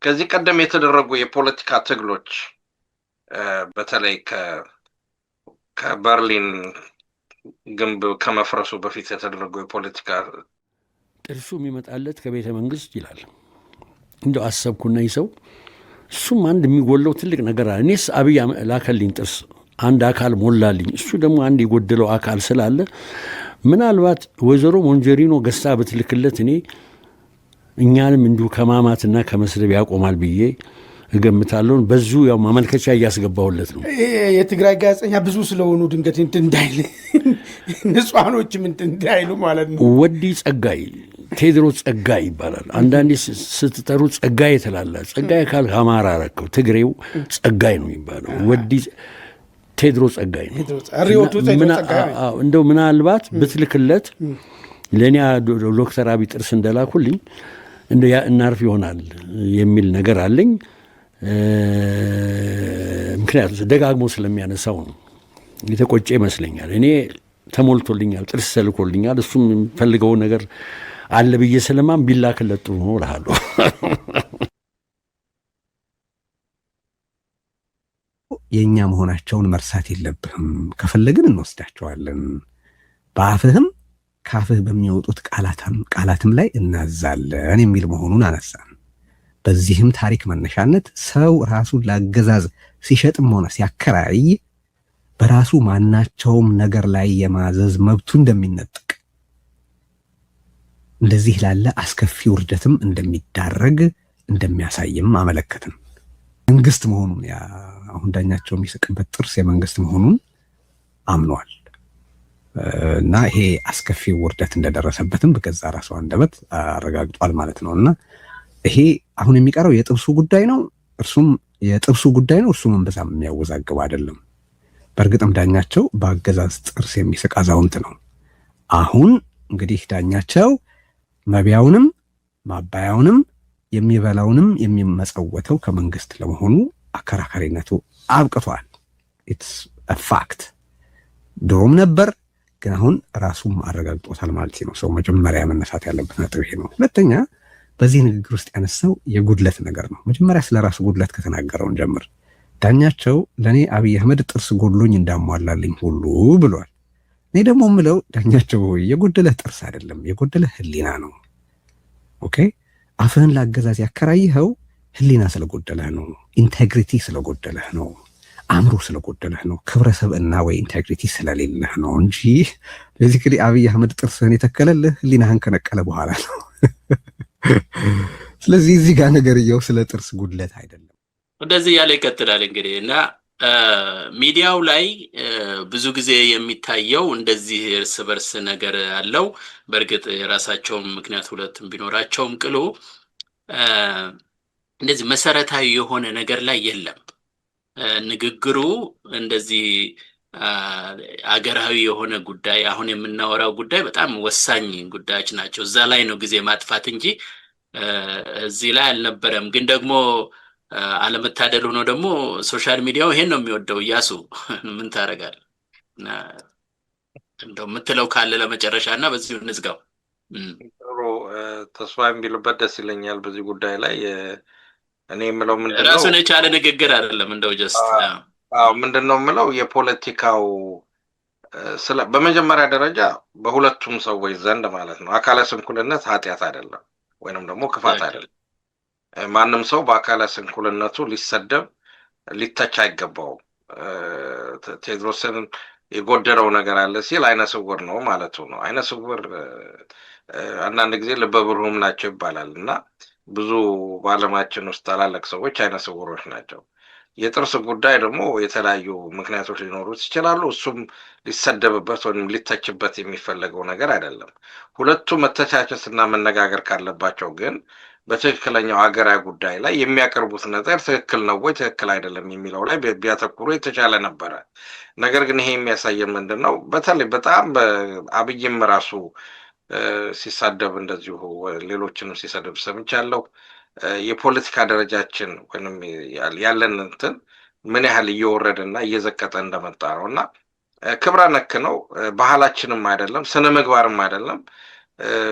ከዚህ ቀደም የተደረጉ የፖለቲካ ትግሎች በተለይ ከበርሊን ግንብ ከመፍረሱ በፊት የተደረጉ የፖለቲካ ጥርሱ የሚመጣለት ከቤተ መንግስት ይላል። እንደው አሰብኩና ይሰው እሱም አንድ የሚጎለው ትልቅ ነገር አለ። እኔስ አብይ ላከልኝ ጥርስ አንድ አካል ሞላልኝ። እሱ ደግሞ አንድ የጎደለው አካል ስላለ ምናልባት ወይዘሮ ሞንጀሪኖ ገዝታ ብትልክለት እኔ እኛንም እንዲሁ ከማማትና ከመስደብ ያቆማል ብዬ እገምታለሁ። በዙ ያው ማመልከቻ እያስገባሁለት ነው። የትግራይ ጋዜጠኛ ብዙ ስለሆኑ ድንገት እንትን እንዳይል ንጹሃኖችም እንትን እንዳይሉ ማለት ነው። ወዲ ጸጋይ ቴድሮስ ጸጋይ ይባላል። አንዳንዴ ስትጠሩ ጸጋይ ትላላ። ጸጋይ ካል አማራ አረከው ትግሬው ጸጋይ ነው የሚባለው። ወዲ ቴድሮስ ጸጋይ ነው። እንደው ምናልባት ብትልክለት ለእኔ ዶክተር አብይ ጥርስ እንደላኩልኝ እንደ እናርፍ ይሆናል የሚል ነገር አለኝ። ምክንያቱም ደጋግሞ ስለሚያነሳው ነው። የተቆጨ ይመስለኛል። እኔ ተሞልቶልኛል፣ ጥርስ ተልኮልኛል። እሱም የሚፈልገው ነገር አለ ብዬ ስለማም ቢላክለት ጥሩ ነው እልሃለሁ። የእኛ መሆናቸውን መርሳት የለብህም። ከፈለግን እንወስዳቸዋለን። በአፍህም ካፍህ በሚወጡት ቃላትም ላይ እናዛለን የሚል መሆኑን አነሳን። በዚህም ታሪክ መነሻነት ሰው ራሱን ለአገዛዝ ሲሸጥም ሆነ ሲያከራይ በራሱ ማናቸውም ነገር ላይ የማዘዝ መብቱ እንደሚነጠቅ፣ እንደዚህ ላለ አስከፊ ውርደትም እንደሚዳረግ እንደሚያሳይም አመለከትን። መንግስት መሆኑን አሁን ዳኛቸው የሚስቅበት ጥርስ የመንግስት መሆኑን አምኗል እና ይሄ አስከፊ ውርደት እንደደረሰበትም በገዛ ራሱ አንደበት አረጋግጧል ማለት ነው። እና ይሄ አሁን የሚቀረው የጥብሱ ጉዳይ ነው። እርሱም የጥብሱ ጉዳይ ነው። እርሱም በዛም የሚያወዛግብ አይደለም። በእርግጥም ዳኛቸው በአገዛዝ ጥርስ የሚስቅ አዛውንት ነው። አሁን እንግዲህ ዳኛቸው መቢያውንም ማባያውንም የሚበላውንም የሚመጸወተው ከመንግስት ለመሆኑ አከራካሪነቱ አብቅቷል። ኢትስ አ ፋክት። ድሮም ነበር፣ ግን አሁን ራሱም አረጋግጦታል ማለት ነው። ሰው መጀመሪያ መነሳት ያለበት ነጥብ ይሄ ነው። ሁለተኛ በዚህ ንግግር ውስጥ ያነሳው የጉድለት ነገር ነው። መጀመሪያ ስለ ራሱ ጉድለት ከተናገረውን ጀምር። ዳኛቸው ለእኔ አብይ አህመድ ጥርስ ጎድሎኝ እንዳሟላልኝ ሁሉ ብሏል። እኔ ደግሞ የምለው ዳኛቸው የጎደለህ ጥርስ አይደለም፣ የጎደለህ ህሊና ነው። ኦኬ፣ አፍህን ለአገዛዝ ያከራይኸው ህሊና ስለጎደለህ ነው። ኢንቴግሪቲ ስለጎደለህ ነው። አእምሮ ስለጎደለህ ነው። ክብረ ሰብዕና ወይ ኢንቴግሪቲ ስለሌለህ ነው እንጂ ቤዚክሊ አብይ አህመድ ጥርስህን የተከለልህ ህሊናህን ከነቀለ በኋላ ነው። ስለዚህ እዚህ ጋር ነገርየው ስለ ጥርስ ጉድለት አይደለም። እንደዚህ ያለ ይቀጥላል እንግዲህ እና ሚዲያው ላይ ብዙ ጊዜ የሚታየው እንደዚህ እርስ በርስ ነገር አለው። በእርግጥ የራሳቸውን ምክንያት ሁለትም ቢኖራቸውም ቅሉ እንደዚህ መሰረታዊ የሆነ ነገር ላይ የለም። ንግግሩ እንደዚህ አገራዊ የሆነ ጉዳይ አሁን የምናወራው ጉዳይ በጣም ወሳኝ ጉዳዮች ናቸው። እዛ ላይ ነው ጊዜ ማጥፋት እንጂ እዚህ ላይ አልነበረም። ግን ደግሞ አለመታደል ሆኖ ደግሞ ሶሻል ሚዲያው ይሄን ነው የሚወደው። እያሱ ምን ታደርጋለህ? እንደው የምትለው ካለ ለመጨረሻ እና በዚሁ እንዝጋው። ጥሩ ተስፋ የሚሉበት ደስ ይለኛል በዚህ ጉዳይ ላይ። እኔ የምለው ምንድነው ራሱን የቻለ ንግግር አይደለም። እንደው ጀስት ምንድነው የምለው የፖለቲካው በመጀመሪያ ደረጃ በሁለቱም ሰዎች ዘንድ ማለት ነው አካለ ስንኩልነት ኃጢአት አይደለም ወይንም ደግሞ ክፋት አይደለም። ማንም ሰው በአካለ ስንኩልነቱ ሊሰደብ ሊተች አይገባውም። ቴድሮስን የጎደለው ነገር አለ ሲል አይነ ስውር ነው ማለቱ ነው። አይነ ስውር አንዳንድ ጊዜ ልበ ብሩህም ናቸው ይባላል እና ብዙ በዓለማችን ውስጥ ታላላቅ ሰዎች አይነ ስውሮች ናቸው። የጥርስ ጉዳይ ደግሞ የተለያዩ ምክንያቶች ሊኖሩት ይችላሉ። እሱም ሊሰደብበት ወይም ሊተችበት የሚፈለገው ነገር አይደለም። ሁለቱ መተቻቸትና መነጋገር ካለባቸው ግን በትክክለኛው ሀገራዊ ጉዳይ ላይ የሚያቀርቡት ነገር ትክክል ነው ወይ ትክክል አይደለም የሚለው ላይ ቢያተኩሩ የተሻለ ነበረ። ነገር ግን ይሄ የሚያሳየን ምንድን ነው? በተለይ በጣም አብይም ራሱ ሲሳደብ እንደዚሁ ሌሎችንም ሲሰደብ ሰምቻለሁ። የፖለቲካ ደረጃችን ወይንም ያለን እንትን ምን ያህል እየወረደና እየዘቀጠ እንደመጣ ነው እና ክብረ ነክ ነው። ባህላችንም አይደለም፣ ስነ ምግባርም አይደለም።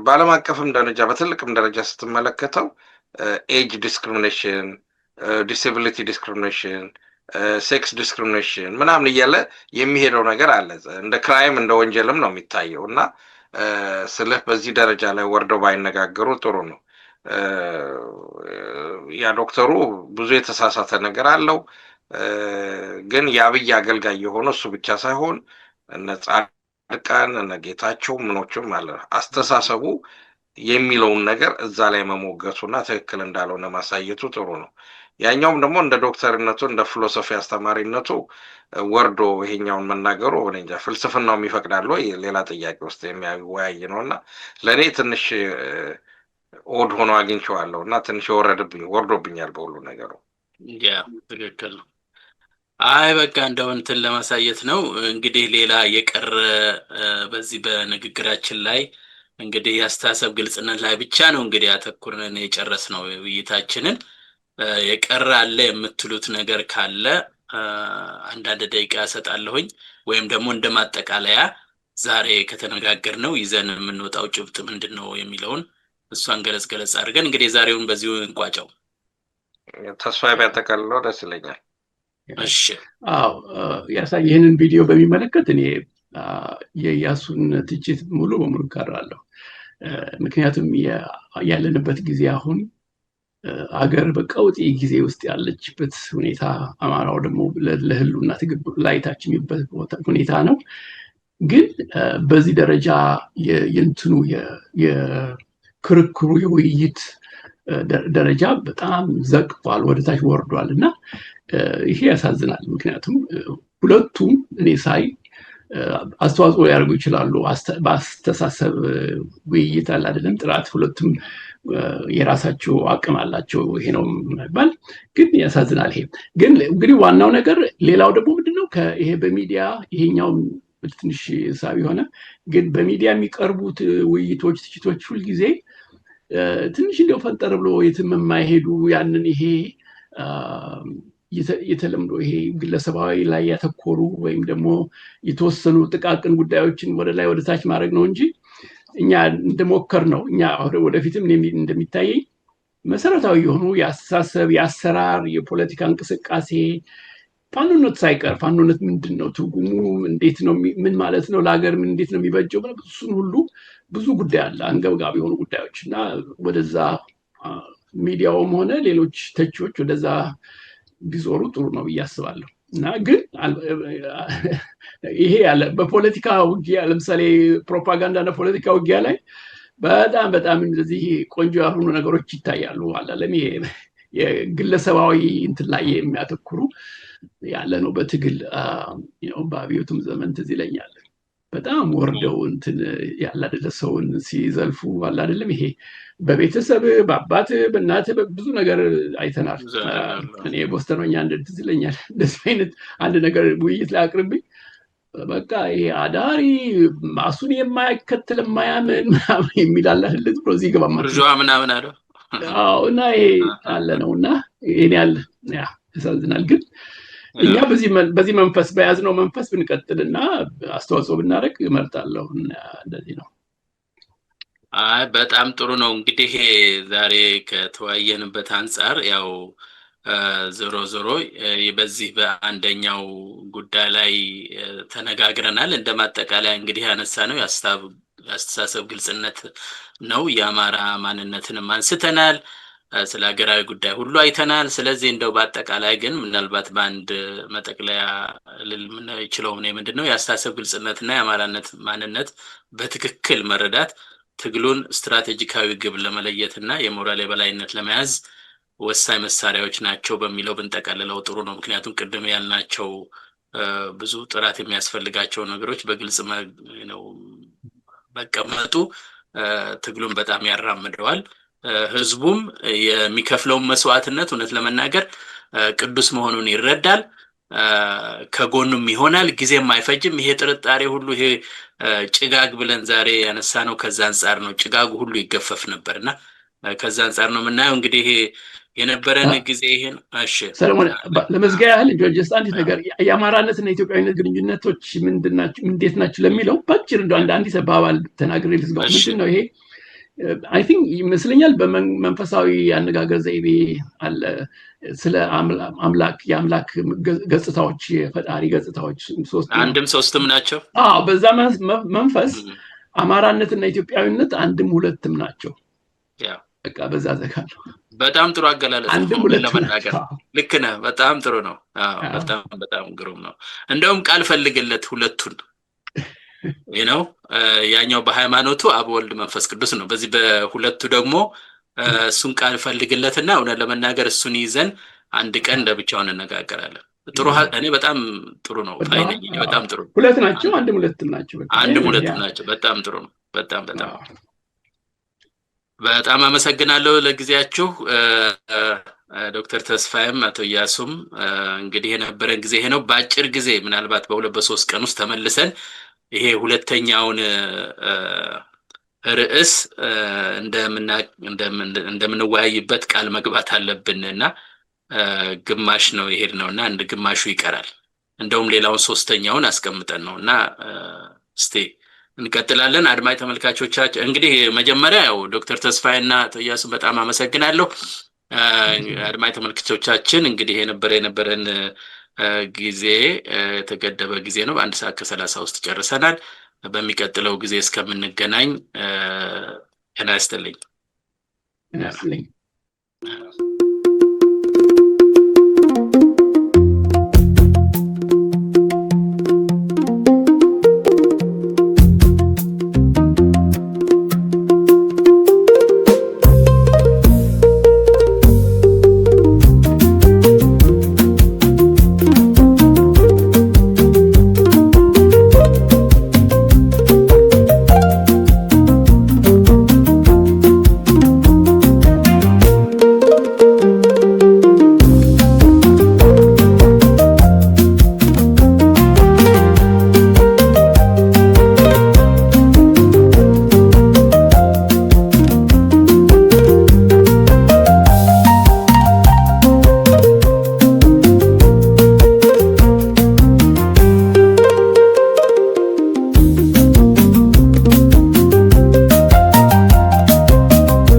በዓለም አቀፍም ደረጃ በትልቅም ደረጃ ስትመለከተው ኤጅ ዲስክሪሚኔሽን፣ ዲስኤቢሊቲ ዲስክሪሚኔሽን፣ ሴክስ ዲስክሪሚኔሽን ምናምን እያለ የሚሄደው ነገር አለ። እንደ ክራይም እንደ ወንጀልም ነው የሚታየው እና ስልህ በዚህ ደረጃ ላይ ወርደው ባይነጋገሩ ጥሩ ነው። ያ ዶክተሩ ብዙ የተሳሳተ ነገር አለው። ግን የአብይ አገልጋይ የሆነ እሱ ብቻ ሳይሆን እነ ጻድቃን እነ ጌታቸው ምኖችም አለ አስተሳሰቡ የሚለውን ነገር እዛ ላይ መሞገቱና ትክክል እንዳልሆነ ማሳየቱ ጥሩ ነው። ያኛውም ደግሞ እንደ ዶክተርነቱ እንደ ፊሎሶፊ አስተማሪነቱ ወርዶ ይሄኛውን መናገሩ እኔ እንጃ ፍልስፍናው ይፈቅዳል ወይ ሌላ ጥያቄ ውስጥ የሚያወያይ ነውና ለኔ ትንሽ ኦድ ሆኖ አግኝቼዋለሁ እና ትንሽ ወርዶብኛል በሁሉ ነገሩ። ያ ትክክል ነው። አይ በቃ እንደው እንትን ለማሳየት ነው እንግዲህ ሌላ የቀረ በዚህ በንግግራችን ላይ እንግዲህ ያስተሳሰብ ግልጽነት ላይ ብቻ ነው እንግዲህ አተኩረን የጨረስነው ውይይታችንን። የቀረ አለ የምትሉት ነገር ካለ አንዳንድ ደቂቃ እሰጣለሁኝ ወይም ደግሞ እንደማጠቃለያ ዛሬ ከተነጋገርነው ይዘን የምንወጣው ጭብጥ ምንድነው የሚለውን እሷን ገለጽ አድርገን እንግዲህ ዛሬውን በዚሁ እንቋጨው። ተስፋ ቢያጠቃልለው ደስ ይለኛል። እሺ አዎ ይህንን ቪዲዮ በሚመለከት እኔ የኢያሱን ትችት ሙሉ በሙሉ እጋራለሁ። ምክንያቱም ያለንበት ጊዜ አሁን አገር በቀውጢ ጊዜ ውስጥ ያለችበት ሁኔታ፣ አማራው ደግሞ ለህሉና ትግል ላይ ታች የሚበት ሁኔታ ነው። ግን በዚህ ደረጃ የእንትኑ የክርክሩ የውይይት ደረጃ በጣም ዘቅቷል፣ ወደታች ወርዷል እና ይሄ ያሳዝናል። ምክንያቱም ሁለቱም እኔ ሳይ አስተዋጽኦ ሊያደርጉ ይችላሉ በአስተሳሰብ ውይይት አለ አይደለም ጥራት፣ ሁለቱም የራሳቸው አቅም አላቸው። ይሄ ነው ማለት ግን ያሳዝናል። ይሄ ግን እንግዲህ ዋናው ነገር ሌላው ደግሞ ምንድነው ይሄ በሚዲያ ይሄኛው ትንሽ ሳቢ ሆነ፣ ግን በሚዲያ የሚቀርቡት ውይይቶች ትችቶች ሁልጊዜ ትንሽ እንደው ፈንጠር ብሎ የትም የማይሄዱ ያንን ይሄ የተለምዶ ይሄ ግለሰባዊ ላይ ያተኮሩ ወይም ደግሞ የተወሰኑ ጥቃቅን ጉዳዮችን ወደ ላይ ወደ ታች ማድረግ ነው እንጂ እኛ እንደሞከር ነው እኛ ወደፊትም እንደሚታየኝ መሰረታዊ የሆኑ የአስተሳሰብ የአሰራር የፖለቲካ እንቅስቃሴ ፋኖነት ሳይቀር ፋኖነት ምንድነው ትርጉሙ እንዴት ነው ምን ማለት ነው ለሀገር ምን እንዴት ነው የሚበጀው እሱን ሁሉ ብዙ ጉዳይ አለ አንገብጋቢ የሆኑ ጉዳዮች እና ወደዛ ሚዲያውም ሆነ ሌሎች ተቺዎች ወደዛ ቢዞሩ ጥሩ ነው ብዬ አስባለሁ። እና ግን ይሄ ያለ በፖለቲካ ውጊያ ለምሳሌ ፕሮፓጋንዳ እና ፖለቲካ ውጊያ ላይ በጣም እንደዚህ ቆንጆ ያልሆኑ ነገሮች ይታያሉ። አላለም የግለሰባዊ እንትን ላይ የሚያተኩሩ ያለ ነው። በትግል በአብዮቱም ዘመን ትዝ ይለኛል በጣም ወርደው እንትን ያለ አይደለ ሰውን ሲዘልፉ አለ አይደለም። ይሄ በቤተሰብ በአባት በእናት ብዙ ነገር አይተናል። እኔ ቦስተኖኛ ትዝ ይለኛል እንደዚህ አይነት አንድ ነገር ውይይት ላይ አቅርብኝ በቃ ይሄ አዳሪ ማሱን የማይከተል የማያምን ምናምን የሚል አለ አይደለ ብሎ እዚህ ገባ ምናምን አለ። አዎ እና ይሄ አለ ነውና ይሄን ያለ ያሳዝናል። ግን እኛ በዚህ መንፈስ በያዝነው መንፈስ ብንቀጥልና አስተዋጽኦ ብናደርግ እመርጣለሁ። እንደዚህ ነው። በጣም ጥሩ ነው። እንግዲህ ዛሬ ከተወያየንበት አንፃር ያው ዞሮ በዚህ በአንደኛው ጉዳይ ላይ ተነጋግረናል። እንደማጠቃለያ እንግዲህ ያነሳነው የአስተሳሰብ ግልጽነት ነው። የአማራ ማንነትንም አንስተናል። ስለ ሀገራዊ ጉዳይ ሁሉ አይተናል። ስለዚህ እንደው በአጠቃላይ ግን ምናልባት በአንድ መጠቅለያ ልንችለው ምንድነው የአስተሳሰብ ግልጽነትና የአማራነት ማንነት በትክክል መረዳት ትግሉን ስትራቴጂካዊ ግብ ለመለየትና የሞራል የበላይነት ለመያዝ ወሳኝ መሳሪያዎች ናቸው በሚለው ብንጠቀልለው ጥሩ ነው። ምክንያቱም ቅድም ያልናቸው ብዙ ጥራት የሚያስፈልጋቸው ነገሮች በግልጽ ነው መቀመጡ ትግሉን በጣም ያራምደዋል። ህዝቡም የሚከፍለውን መስዋዕትነት እውነት ለመናገር ቅዱስ መሆኑን ይረዳል። ከጎኑም ይሆናል። ጊዜም አይፈጅም። ይሄ ጥርጣሬ ሁሉ ይሄ ጭጋግ ብለን ዛሬ ያነሳነው ከዛ አንፃር ነው። ጭጋጉ ሁሉ ይገፈፍ ነበርና ከዛ አንጻር ነው የምናየው። እንግዲህ የነበረን ጊዜ ይሄን ሰለሞን ለመዝጊያ ያህል ጀስት አንዲት ነገር የአማራነትና የኢትዮጵያዊነት ግንኙነቶች ምንድናቸው እንዴት ናቸው ለሚለው ባጭር እንደው አንዲት አባባል ተናግሬ ልዝጋው። ምንድነው ይሄ? አይ ቲንክ ይመስለኛል በመንፈሳዊ አነጋገር ዘይቤ አለ ስለ አምላክ የአምላክ ገጽታዎች የፈጣሪ ገጽታዎች አንድም ሶስትም ናቸው። በዛ መንፈስ አማራነትና ኢትዮጵያዊነት አንድም ሁለትም ናቸው። በቃ በዛ ዘካለው በጣም ጥሩ አገላለጽ ነው ለመናገር። ልክ ነህ። በጣም ጥሩ ነው። በጣም ግሩም ነው። እንደውም ቃል ፈልግለት ሁለቱን ነው ያኛው በሃይማኖቱ አብ ወልድ መንፈስ ቅዱስ ነው። በዚህ በሁለቱ ደግሞ እሱን ቃል ፈልግለትና እውነት ለመናገር እሱን ይዘን አንድ ቀን ለብቻው እንነጋገራለን። ጥሩ እኔ በጣም ጥሩ ነው። በጣም ጥሩ ሁለት ናቸው። አንድም ሁለትም ናቸው። በጣም ጥሩ ነው። በጣም አመሰግናለሁ ለጊዜያችሁ ዶክተር ተስፋዬም አቶ ኢያሱም። እንግዲህ የነበረን ጊዜ ይሄ ነው። በአጭር ጊዜ ምናልባት በ2-3 ቀን ውስጥ ተመልሰን ይሄ ሁለተኛውን ርዕስ እንደምንወያይበት ቃል መግባት አለብንና ግማሽ ነው የሄድነውና አንድ ግማሹ ይቀራል። እንደውም ሌላውን ሶስተኛውን አስቀምጠን ነውና እስቲ እንቀጥላለን። አድማጭ ተመልካቾቻችን እንግዲህ መጀመሪያ ያው ዶክተር ተስፋዬና አቶ ኢያሱ በጣም አመሰግናለሁ። አድማጭ ተመልካቾቻችን እንግዲህ የነበረን ጊዜ የተገደበ ጊዜ ነው። በ1 ሰዓት ከ30 ውስጥ ጨርሰናል። በሚቀጥለው ጊዜ እስከምንገናኝ ጤና ይስጥልኝ።